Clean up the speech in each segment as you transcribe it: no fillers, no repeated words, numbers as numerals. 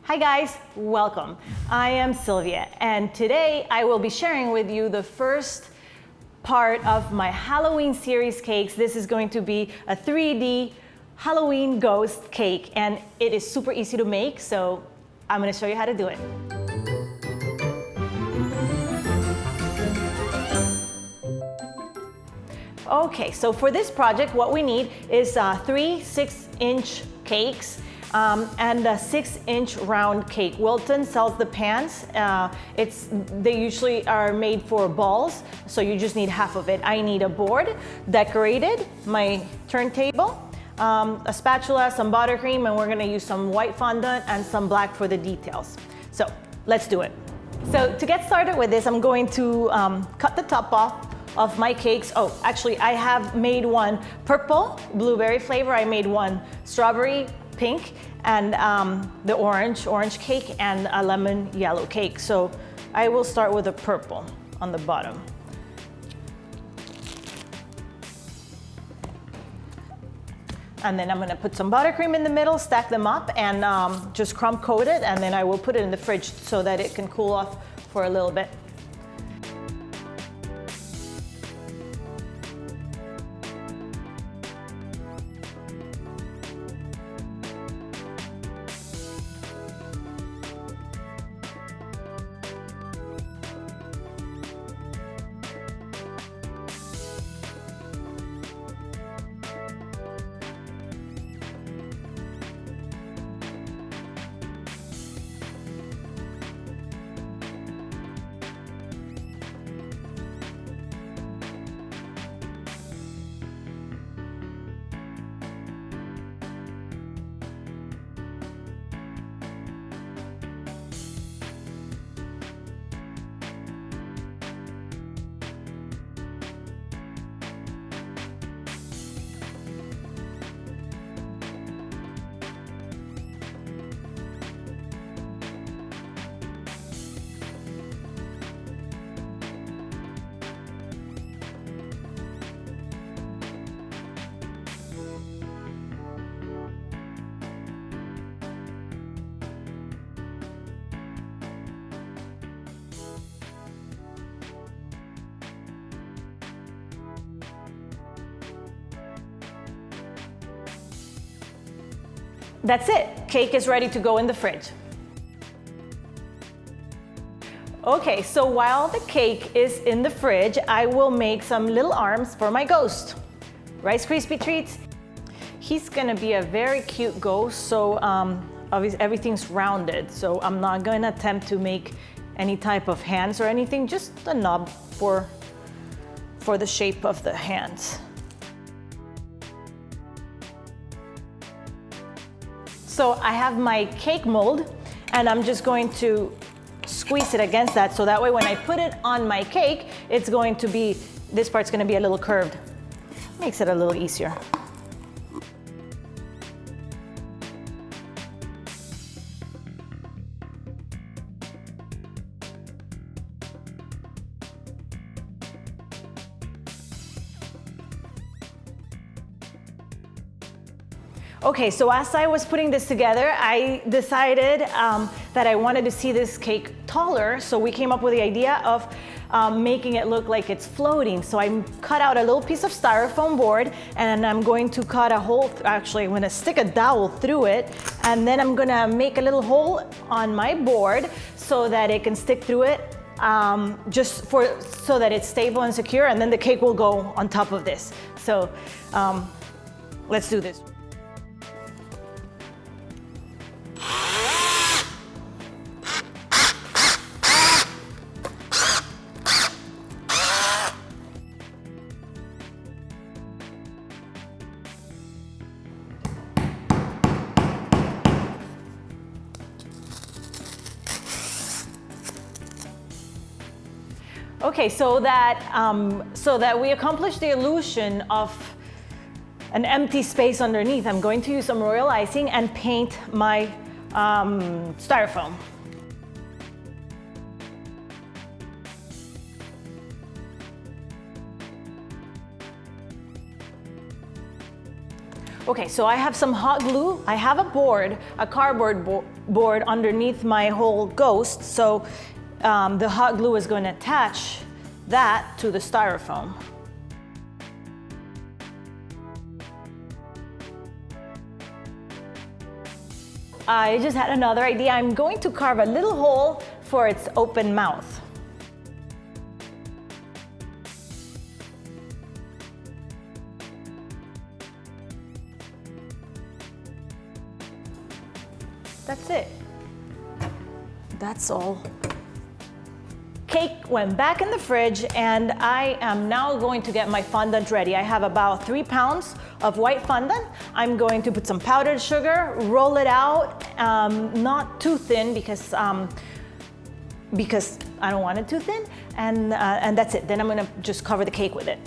Hi guys, welcome. I am Sylvia, and today I will be sharing with you the first part of my Halloween series cakes. This is going to be a 3D Halloween ghost cake, and it is super easy to make, so I'm going to show you how to do it. Okay, so for this project, what we need is three 6-inch cakes and a 6-inch round cake. Wilton sells the pans. They usually are made for balls, so you just need half of it. I need a board decorated, my turntable, a spatula, some buttercream, and we're gonna use some white fondant and some black for the details. So let's do it. So to get started with this, I'm going to cut the top off of my cakes. Oh, actually, I have made one purple blueberry flavor. I made one strawberry pink, and the orange cake, and a lemon yellow cake. So I will start with the purple on the bottom. And then I'm gonna put some buttercream in the middle, stack them up, and just crumb coat it, and then I will put it in the fridge so that it can cool off for a little bit. That's it. Cake is ready to go in the fridge. Okay, so while the cake is in the fridge, I will make some little arms for my ghost. Rice Krispie treats. He's gonna be a very cute ghost, so obviously everything's rounded, so I'm not gonna attempt to make any type of hands or anything, just a knob for the shape of the hands. So I have my cake mold, and I'm just going to squeeze it against that, so that way when I put it on my cake, it's going to be, this part's gonna be a little curved. Makes it a little easier. Okay, so as I was putting this together, I decided that I wanted to see this cake taller, so we came up with the idea of making it look like it's floating. So I cut out a little piece of styrofoam board, and I'm going to cut a hole, actually I'm gonna stick a dowel through it, and then I'm gonna make a little hole on my board so that it can stick through it, so that it's stable and secure, and then the cake will go on top of this. So let's do this. Okay, so that we accomplish the illusion of an empty space underneath, I'm going to use some royal icing and paint my styrofoam. Okay, so I have some hot glue. I have a board, a cardboard board underneath my whole ghost. So the hot glue is going to attach that to the styrofoam. I just had another idea. I'm going to carve a little hole for its open mouth. That's it. That's all. Cake went back in the fridge, and I am now going to get my fondant ready. I have about 3 pounds of white fondant. I'm going to put some powdered sugar, roll it out, not too thin because I don't want it too thin, and that's it. Then I'm gonna just cover the cake with it.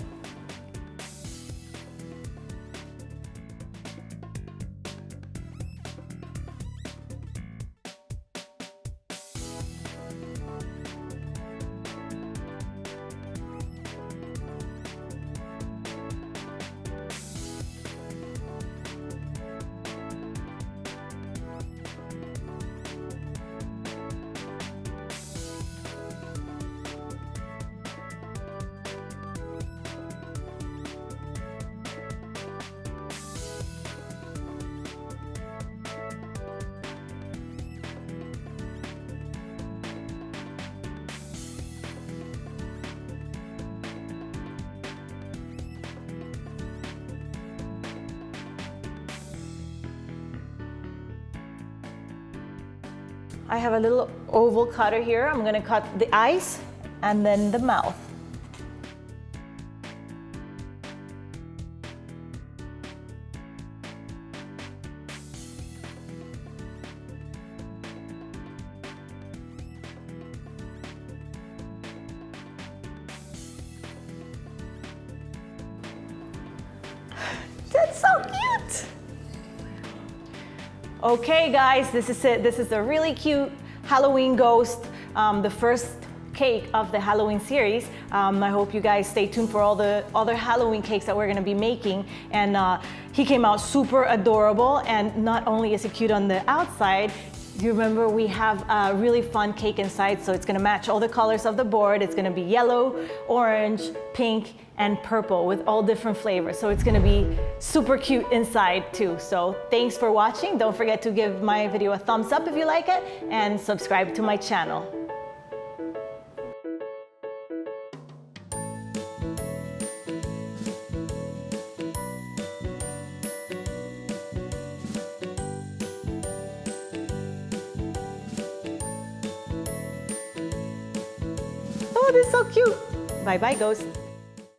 I have a little oval cutter here. I'm gonna cut the eyes and then the mouth. That's so cute! Okay guys, this is it. This is a really cute Halloween ghost, the first cake of the Halloween series. I hope you guys stay tuned for all the other Halloween cakes that we're gonna be making. And he came out super adorable, and not only is he cute on the outside, you remember we have a really fun cake inside, so it's gonna match all the colors of the board. It's gonna be yellow, orange, pink, and purple with all different flavors. So it's gonna be super cute inside too. So thanks for watching. Don't forget to give my video a thumbs up if you like it, and subscribe to my channel. Oh, this is so cute. Bye bye, ghost.